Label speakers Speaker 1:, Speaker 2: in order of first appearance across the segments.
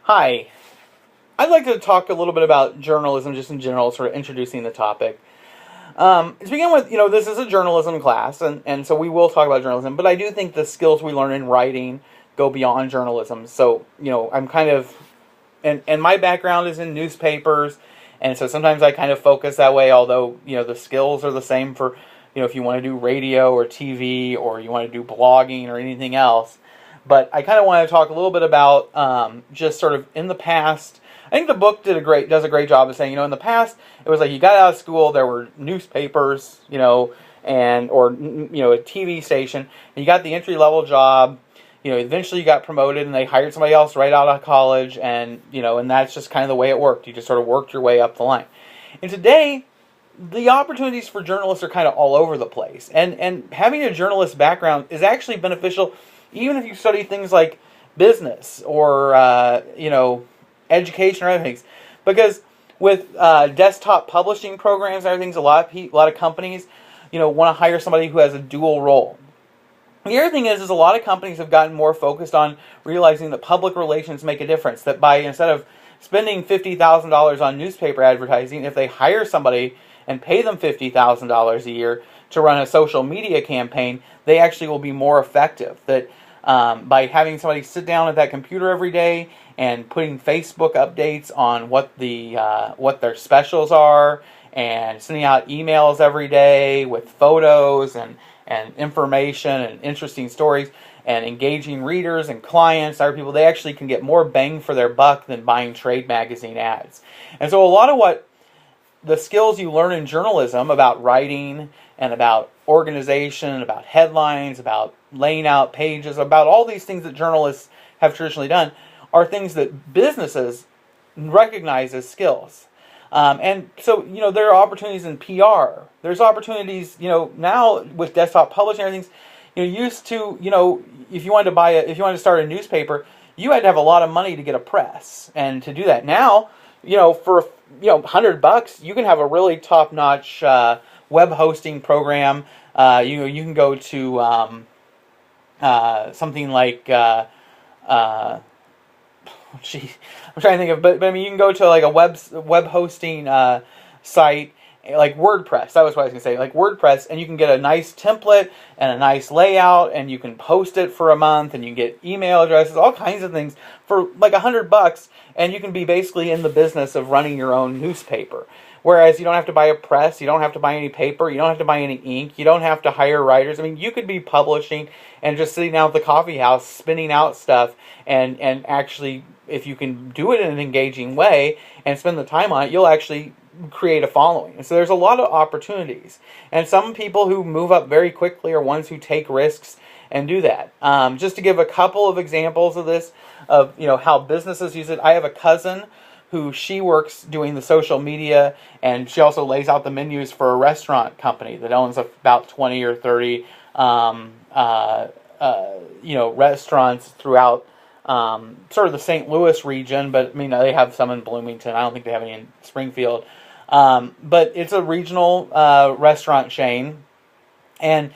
Speaker 1: Hi. I'd like to talk a little bit about journalism just in general, sort of introducing the topic. To begin with, this is a journalism class, and so we will talk about journalism, but I do think the skills we learn in writing go beyond journalism. So, I'm kind of, and my background is in newspapers, and so sometimes I kind of focus that way, although, the skills are the same for, if you want to do radio or TV or you want to do blogging or anything else. But I kind of want to talk a little bit about just sort of in the past. I think the book does a great job of saying, in the past, it was like you got out of school, there were newspapers, and or a TV station, and you got the entry level job. Eventually you got promoted, and they hired somebody else right out of college, and and that's just kind of the way it worked. You just sort of worked your way up the line. And today, the opportunities for journalists are kind of all over the place, and having a journalist background is actually beneficial, even if you study things like business or education or other things, because with desktop publishing programs and other things, a lot of companies, want to hire somebody who has a dual role. The other thing is a lot of companies have gotten more focused on realizing that public relations make a difference. That by instead of spending $50,000 on newspaper advertising, if they hire somebody and pay them $50,000 a year to run a social media campaign, they actually will be more effective. That by having somebody sit down at that computer every day and putting Facebook updates on what their specials are, and sending out emails every day with photos and information and interesting stories, and engaging readers and clients, other people, they actually can get more bang for their buck than buying trade magazine ads. And so a lot of what the skills you learn in journalism about writing and about organization, about headlines, about laying out pages, about all these things that journalists have traditionally done are things that businesses recognize as skills. And so, there are opportunities in PR. There's opportunities, now with desktop publishing and everything. Used to, if you wanted to start a newspaper, you had to have a lot of money to get a press and to do that. Now, for $100, you can have a really top-notch web hosting program. You can go to something like I'm trying to think of, but I mean, you can go to like a web hosting site like WordPress. That was what I was going to say, like WordPress, and you can get a nice template and a nice layout, and you can post it for a month, and you can get email addresses, all kinds of things for like $100, and you can be basically in the business of running your own newspaper. Whereas you don't have to buy a press, you don't have to buy any paper, you don't have to buy any ink, you don't have to hire writers. I mean, you could be publishing and just sitting down at the coffee house, spinning out stuff, and actually, if you can do it in an engaging way and spend the time on it, you'll actually create a following. And so there's a lot of opportunities. And some people who move up very quickly are ones who take risks and do that. Just to give a couple of examples of this, of how businesses use it. I have a cousin who she works doing the social media, and she also lays out the menus for a restaurant company that owns about 20 or 30 restaurants throughout sort of the St. Louis region, but I mean, they have some in Bloomington. I don't think they have any in Springfield. But it's a regional restaurant chain, and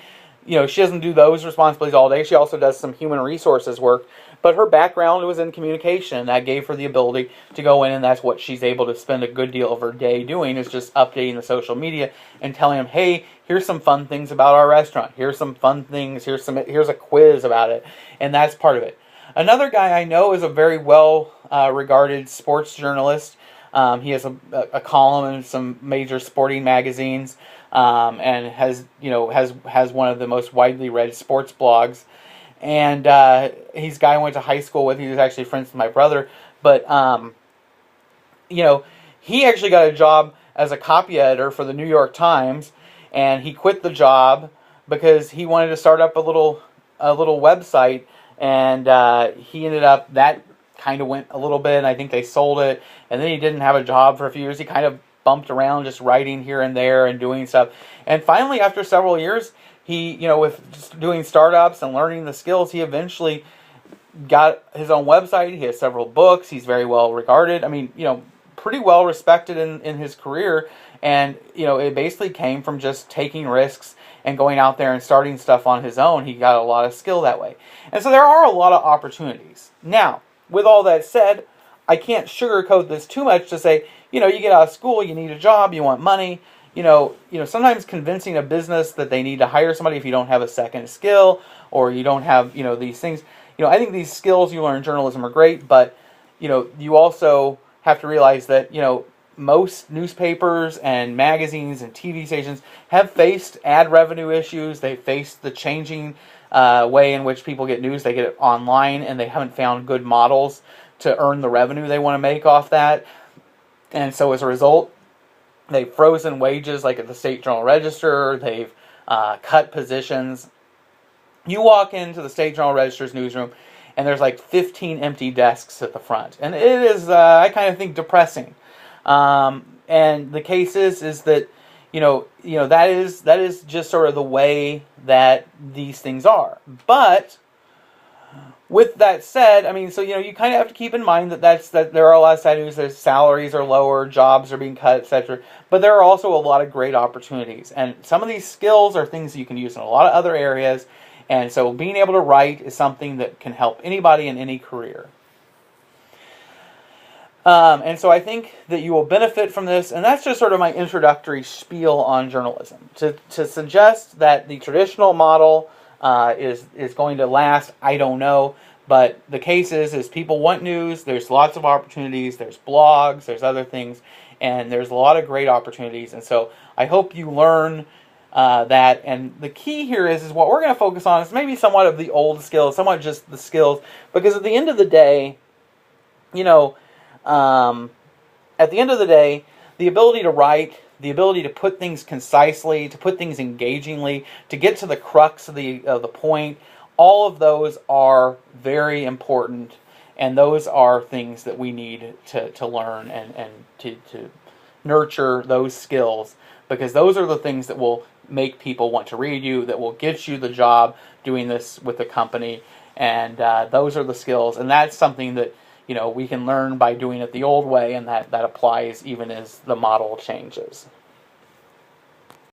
Speaker 1: she doesn't do those responsibilities all day. She also does some human resources work, but her background was in communication, and that gave her the ability to go in, and that's what she's able to spend a good deal of her day doing, is just updating the social media and telling them, hey, here's some fun things about our restaurant. Here's some fun things. Here's a quiz about it, and that's part of it. Another guy I know is a very well regarded sports journalist. He has a column in some major sporting magazines, and has one of the most widely read sports blogs. And he's a guy I went to high school with. He was actually friends with my brother. But he actually got a job as a copy editor for the New York Times, and he quit the job because he wanted to start up a little website. And he ended up, that kind of went a little bit, and I think they sold it, and then he didn't have a job for a few years. He kind of bumped around just writing here and there and doing stuff. And finally, after several years, he, with just doing startups and learning the skills, he eventually got his own website. He has several books. He's very well regarded. I mean, pretty well respected in his career. And, it basically came from just taking risks and going out there and starting stuff on his own. He got a lot of skill that way. And so there are a lot of opportunities. Now, with all that said, I can't sugarcoat this too much to say, you get out of school, you need a job, you want money. Sometimes convincing a business that they need to hire somebody if you don't have a second skill or you don't have, these things. I think these skills you learn in journalism are great, but, you also have to realize that, most newspapers and magazines and TV stations have faced ad revenue issues. They faced the changing way in which people get news. They get it online, and they haven't found good models to earn the revenue they want to make off that. And so as a result, they've frozen wages like at the State Journal Register. They've cut positions. You walk into the State Journal Register's newsroom, and there's like 15 empty desks at the front. And it is, I kind of think, depressing. And the case is that, that is just sort of the way that these things are. But with that said, I mean, so, you kind of have to keep in mind that there are a lot of sad news. Their salaries are lower, jobs are being cut, etc. But there are also a lot of great opportunities. And some of these skills are things that you can use in a lot of other areas. And so being able to write is something that can help anybody in any career. And so I think that you will benefit from this, and that's just sort of my introductory spiel on journalism. To suggest that the traditional model is going to last, I don't know, but the case is people want news, there's lots of opportunities, there's blogs, there's other things, and there's a lot of great opportunities, and so I hope you learn that, and the key here is what we're going to focus on is maybe somewhat of the old skills, somewhat just the skills, because at the end of the day, the ability to write, the ability to put things concisely, to put things engagingly, to get to the crux of the point, all of those are very important, and those are things that we need to learn and to nurture those skills, because those are the things that will make people want to read you, that will get you the job doing this with the company, and those are the skills, and that's something that we can learn by doing it the old way, and that applies even as the model changes.